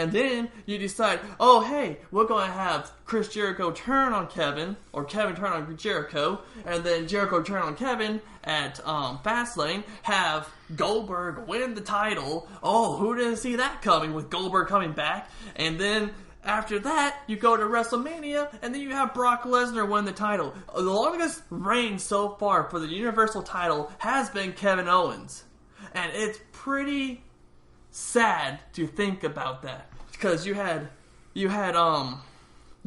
And then you decide, oh, hey, we're going to have Chris Jericho turn on Kevin, or Kevin turn on Jericho, and then Jericho turn on Kevin at Fastlane, have Goldberg win the title. Oh, who didn't see that coming with Goldberg coming back? And then after that, you go to WrestleMania, and then you have Brock Lesnar win the title. The longest reign so far for the Universal title has been Kevin Owens. And it's pretty sad to think about that. Because you had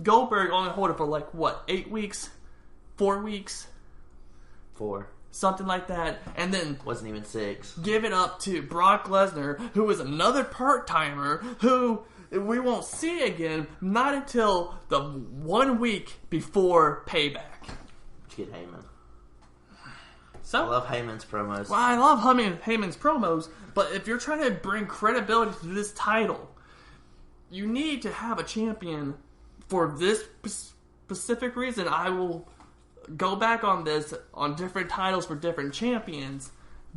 Goldberg only hold it for 8 weeks? 4 weeks? 4. Something like that. And then wasn't even 6. Give it up to Brock Lesnar, who is another part-timer, who we won't see again, not until the 1 week before Payback. Get Heyman. So, I love Heyman's promos. Well, I love Heyman's promos, but if you're trying to bring credibility to this title, you need to have a champion for this specific reason. I will go back on this, on different titles for different champions,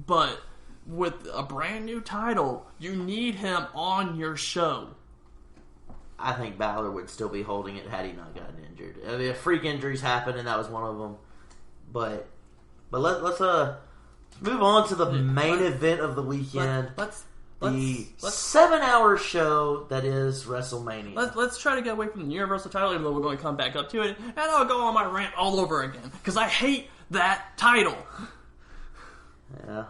but with a brand new title, you need him on your show. I think Balor would still be holding it had he not gotten injured. I mean, freak injuries happened, and that was one of them. But let's move on to the main event of the weekend. The 7-hour show that is WrestleMania. Let's try to get away from the Universal title, even though we're going to come back up to it, and I'll go on my rant all over again because I hate that title. Yeah,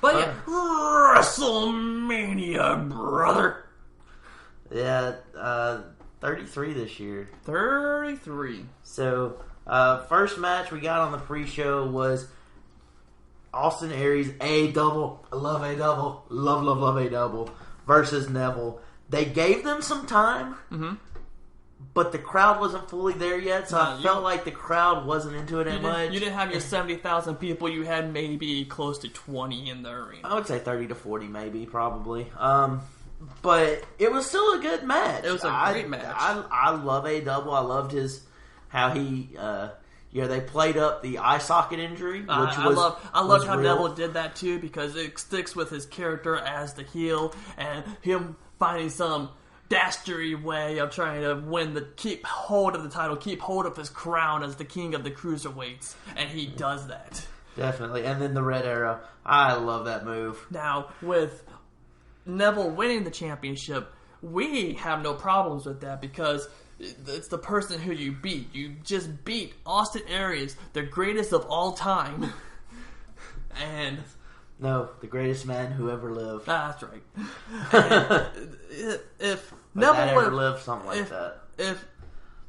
but yeah, WrestleMania, brother. Yeah, 33 this year. 33. So, first match we got on the pre-show was Austin Aries, A-double, I love A-double, love A-double, versus Neville. They gave them some time, but the crowd wasn't fully there yet, so I felt like the crowd wasn't into it much. You didn't have your 70,000 people, you had maybe close to 20 in the arena. I would say 30 to 40 maybe, probably. But it was still a good match. It was a great match. I love A-double. I loved how he, they played up the eye socket injury, which I love how real. Neville did that too, because it sticks with his character as the heel, and him finding some dastardly way of trying to keep hold of the title, keep hold of his crown as the king of the cruiserweights, and he does that. Definitely. And then the Red Arrow. I love that move. Now, with Neville winning the championship, we have no problems with that because it's the person who you beat. You just beat Austin Aries, the greatest of all time. And no, the greatest man who ever lived. That's right. If Neville would have lived, something like that. If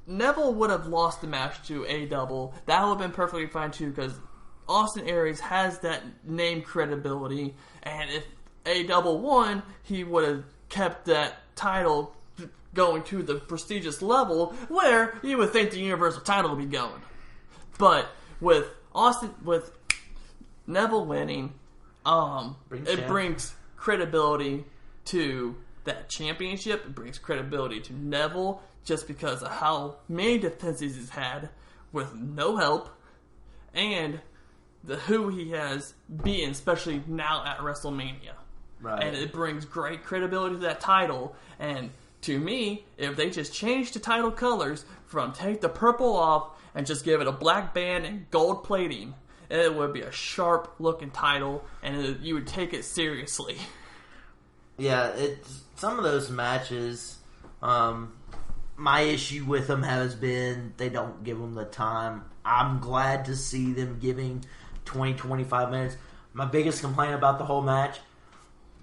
Neville would have lost the match to A-double, that would have been perfectly fine too, because Austin Aries has that name credibility, and if A-double won, he would have kept that title going to the prestigious level where you would think the Universal title would be going. But with Neville winning, it brings credibility to that championship. It brings credibility to Neville just because of how many defenses he's had with no help, and who he has beaten, especially now at WrestleMania. Right. And it brings great credibility to that title. And to me, if they just change the title colors from take the purple off and just give it a black band and gold plating, it would be a sharp looking title, and you would take it seriously. Yeah, some of those matches, my issue with them has been they don't give them the time. I'm glad to see them giving 20-25 minutes. My biggest complaint about the whole match,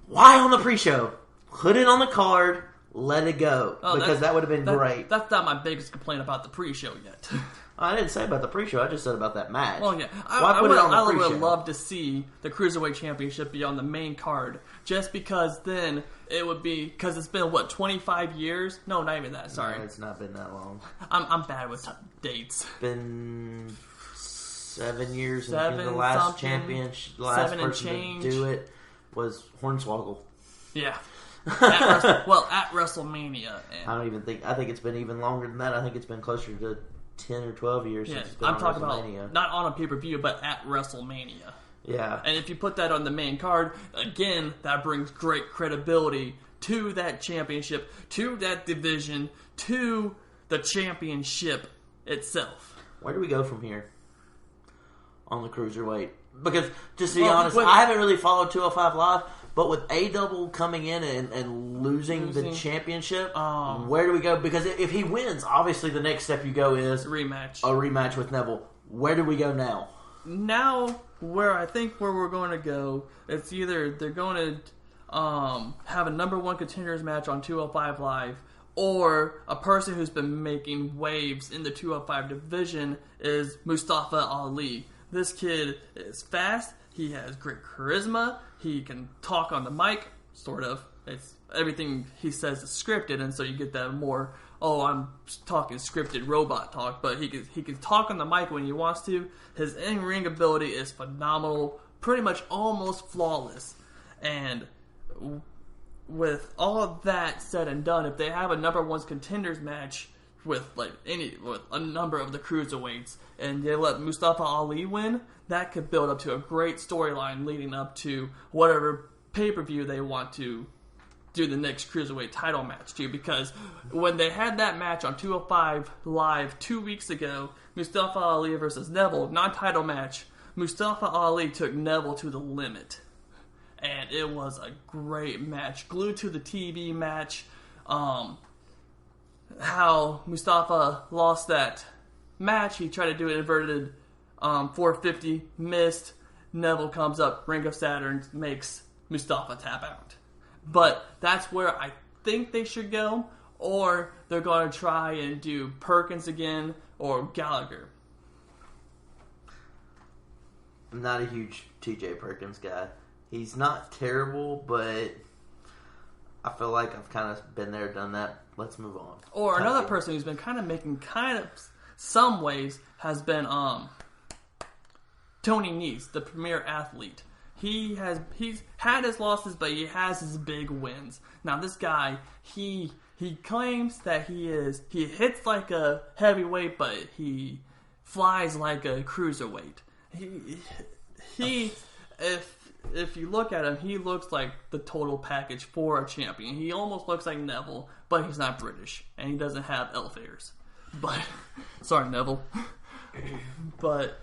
why on the pre-show? Put it on the card, let it go. Because that would have been great. That's not my biggest complaint about the pre-show yet. I didn't say about the pre-show, I just said about that match. Well, yeah. Why put it on the pre-show? I would love to see the Cruiserweight Championship be on the main card, just because then it would be, because it's been, 25 years? No, not even that, sorry. No, it's not been that long. I'm bad with dates. It's been 7 years, and the last champion, the last person to do it was Hornswoggle. Yeah. At WrestleMania. I think it's been even longer than that. I think it's been closer to 10 or 12 years since it's been I'm on talking WrestleMania. about not on a pay-per-view, but at WrestleMania. Yeah. And if you put that on the main card, again, that brings great credibility to that championship, to that division, to the championship itself. Where do we go from here on the cruiserweight? Because, just to be honest, I haven't really followed 205 Live, but with A-Double coming in and losing the championship, where do we go? Because if he wins, obviously the next step you go is a rematch with Neville. Where do we go now? Now, where we're going to go, it's either they're going to have a number one contenders match on 205 Live, or a person who's been making waves in the 205 division is Mustafa Ali. This kid is fast. He has great charisma. He can talk on the mic, sort of. It's everything he says is scripted, and so you get that more, I'm talking scripted robot talk, but he can talk on the mic when he wants to. His in-ring ability is phenomenal, pretty much almost flawless. And with all of that said and done, if they have a number one contenders match with a number of the cruiserweights, and they let Mustafa Ali win, that could build up to a great storyline leading up to whatever pay-per-view they want to do the next cruiserweight title match to. Because when they had that match on 205 Live 2 weeks ago, Mustafa Ali versus Neville, non-title match, Mustafa Ali took Neville to the limit. And it was a great match. Glued to the TV match. How Mustafa lost that match. He tried to do an inverted 450, missed. Neville comes up, Ring of Saturn, makes Mustafa tap out. But that's where I think they should go. Or they're going to try and do Perkins again or Gallagher. I'm not a huge TJ Perkins guy. He's not terrible, but I feel like I've kind of been there, done that. Let's move on. Or another person who's been kind of making some waves has been Tony Nese, the premier athlete. He's had his losses, but he has his big wins. Now this guy, he claims that he hits like a heavyweight, but he flies like a cruiserweight. If you look at him, he looks like the total package for a champion. He almost looks like Neville, but he's not British, and he doesn't have elf ears. But sorry, Neville. But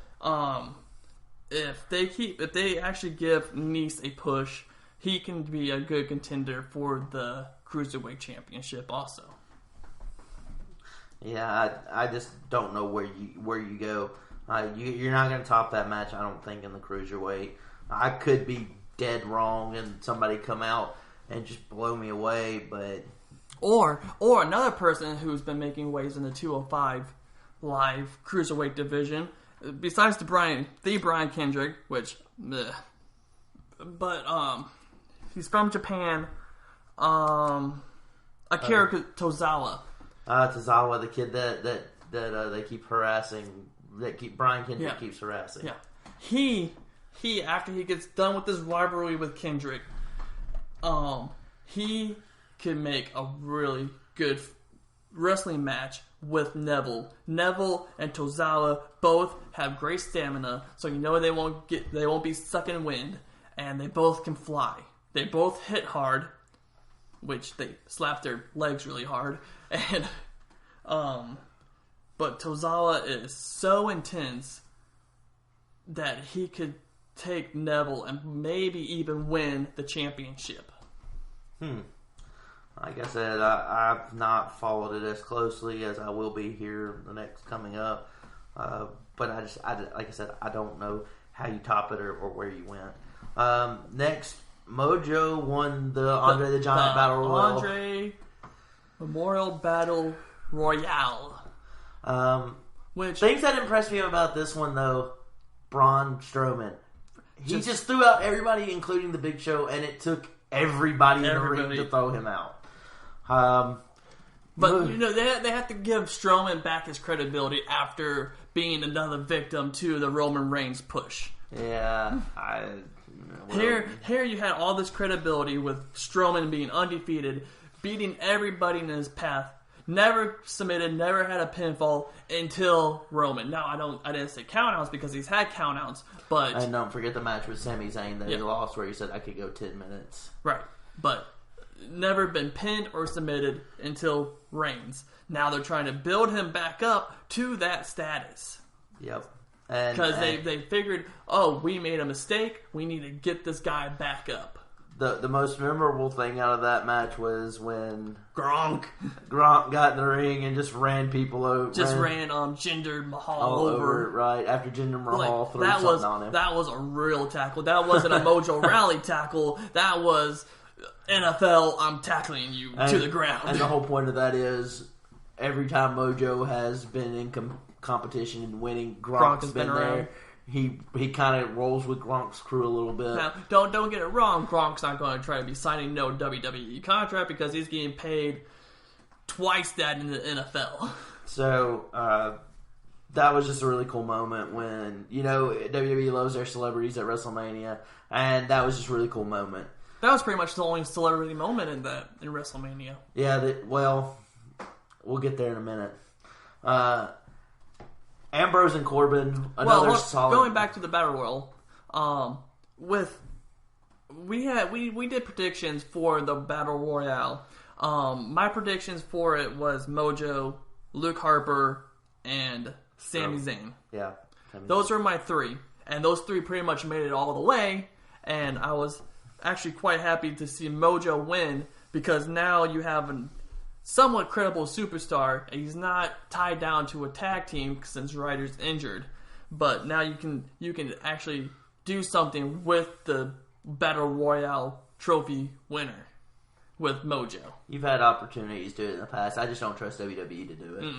if they actually give Nese a push, he can be a good contender for the Cruiserweight Championship also. Yeah, I just don't know where you go. You're not going to top that match, I don't think, in the Cruiserweight. I could be dead wrong and somebody come out and just blow me away, but... Or another person who's been making waves in the 205 Live Cruiserweight division, besides the Brian Kendrick, which... Bleh. But, he's from Japan, Akira Tozawa. Tozawa, the kid that they keep harassing, Brian Kendrick keeps harassing. Yeah. He after he gets done with this rivalry with Kendrick, he can make a really good wrestling match with Neville. Neville and Tozawa both have great stamina, so you know they won't be sucking wind, and they both can fly. They both hit hard, which they slap their legs really hard, and but Tozawa is so intense that he could take Neville and maybe even win the championship. Like I said, I've not followed it as closely as I will be here the next coming up. But like I said, I don't know how you top it or where you went. Next, Mojo won the Andre the Giant Battle Royal. Andre Memorial Battle Royale. Things that impressed me about this one, though, Braun Strowman. He just threw out everybody, including the Big Show, and it took everybody in the ring to throw him out. But, they have to give Strowman back his credibility after being another victim to the Roman Reigns push. Yeah. Here you had all this credibility with Strowman being undefeated, beating everybody in his path, never submitted, never had a pinfall until Roman. Now, I didn't say countouts because he's had countouts, but... And don't forget the match with Sami Zayn that he lost where he said, I could go 10 minutes. Right. But never been pinned or submitted until Reigns. Now they're trying to build him back up to that status. Yep. Because they figured, oh, we made a mistake. We need to get this guy back up. The most memorable thing out of that match was when Gronk got in the ring and just ran people over. Ran Jinder Mahal all over. Right, after Jinder Mahal threw something on him. That was a real tackle. That wasn't a Mojo Rally tackle. That was NFL, I'm tackling you to the ground. And the whole point of that is, every time Mojo has been in competition and winning, Gronk has been there. He kind of rolls with Gronk's crew a little bit. Now, don't get it wrong. Gronk's not going to try to be signing no WWE contract because he's getting paid twice that in the NFL. So that was just a really cool moment when, WWE loves their celebrities at WrestleMania, and that was just a really cool moment. That was pretty much the only celebrity moment in WrestleMania. Yeah, we'll get there in a minute. Ambrose and Corbin, another solid. Going back to the Battle Royal, we did predictions for the Battle Royale. My predictions for it was Mojo, Luke Harper, and Sami Zayn. Yeah, those were my three, and those three pretty much made it all the way. And I was actually quite happy to see Mojo win because now you have a somewhat credible superstar. He's not tied down to a tag team since Ryder's injured, but now you can actually do something with the Battle Royale trophy winner with Mojo. You've had opportunities to do it in the past. I just don't trust WWE to do it.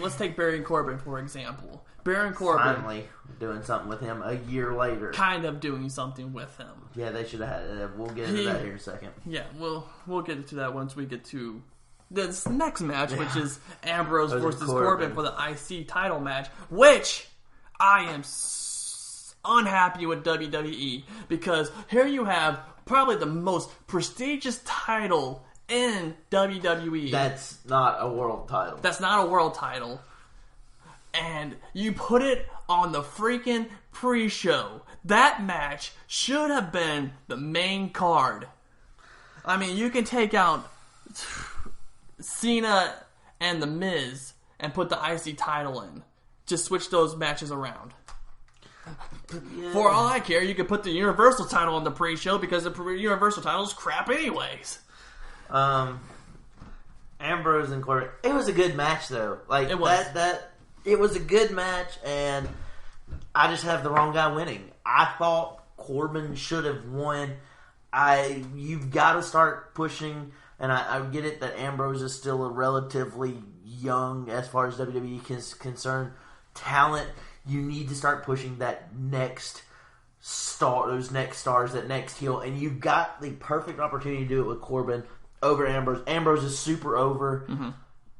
Let's take Baron Corbin for example. Baron Corbin finally doing something with him a year later. Kind of doing something with him. Yeah, they should have had it. We'll get into that here in a second. Yeah, we'll get into that once we get to this next match, which is Ambrose versus Corbin for the IC title match, which I am unhappy with WWE because here you have probably the most prestigious title in WWE. That's not a world title. That's not a world title. And you put it on the freaking pre-show. That match should have been the main card. I mean, you can take out Cena and The Miz and put the IC title in. Just switch those matches around. Yeah. For all I care, you could put the Universal title on the pre-show because the Universal title is crap anyways. Ambrose and Corbin. It was a good match though. Like it was. It was a good match, and I just have the wrong guy winning. I thought Corbin should have won. You've got to start pushing, and I get it that Ambrose is still a relatively young, as far as WWE is concerned, talent. You need to start pushing that next star, those next stars, that next heel, and you've got the perfect opportunity to do it with Corbin over Ambrose. Ambrose is super over. Mm-hmm.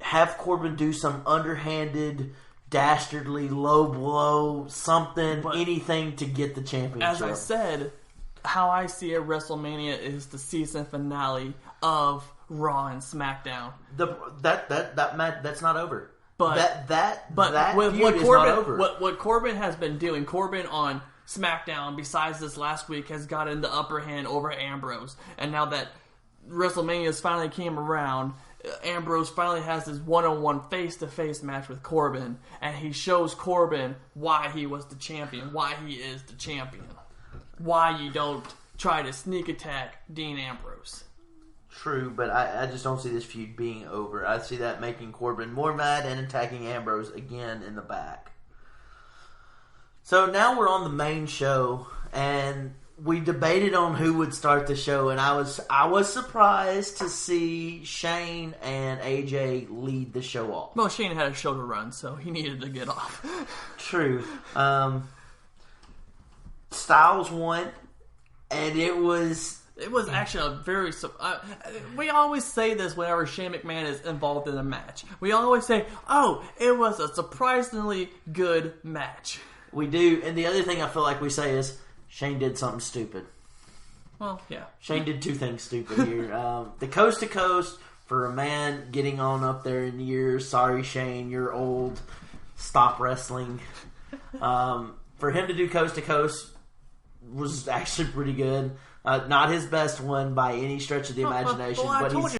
Have Corbin do some underhanded, dastardly, low blow, something, anything to get the championship. As I said, how I see it, WrestleMania is the season finale of Raw and SmackDown. That match, that's not over. But that with feud what is Corbin, not over. What Corbin has been doing, Corbin on SmackDown, besides this last week, has gotten the upper hand over Ambrose. And now that WrestleMania's finally came around, Ambrose finally has his one-on-one face-to-face match with Corbin, and he shows Corbin why he was the champion, why he is the champion, why you don't try to sneak attack Dean Ambrose. True, but I just don't see this feud being over. I see that making Corbin more mad and attacking Ambrose again in the back. So now we're on the main show, and we debated on who would start the show, and I was surprised to see Shane and AJ lead the show off. Well, Shane had a show to run, so he needed to get off. True. Styles won, and it was actually a very... we always say this whenever Shane McMahon is involved in a match. We always say, oh, it was a surprisingly good match. We do, and the other thing I feel like we say is, Shane did something stupid. Well, yeah. Shane did two things stupid here. The coast to coast for a man getting on up there in years. Sorry, Shane, you're old. Stop wrestling. For him to do coast to coast was actually pretty good. Not his best one by any stretch of the imagination, I but told he's you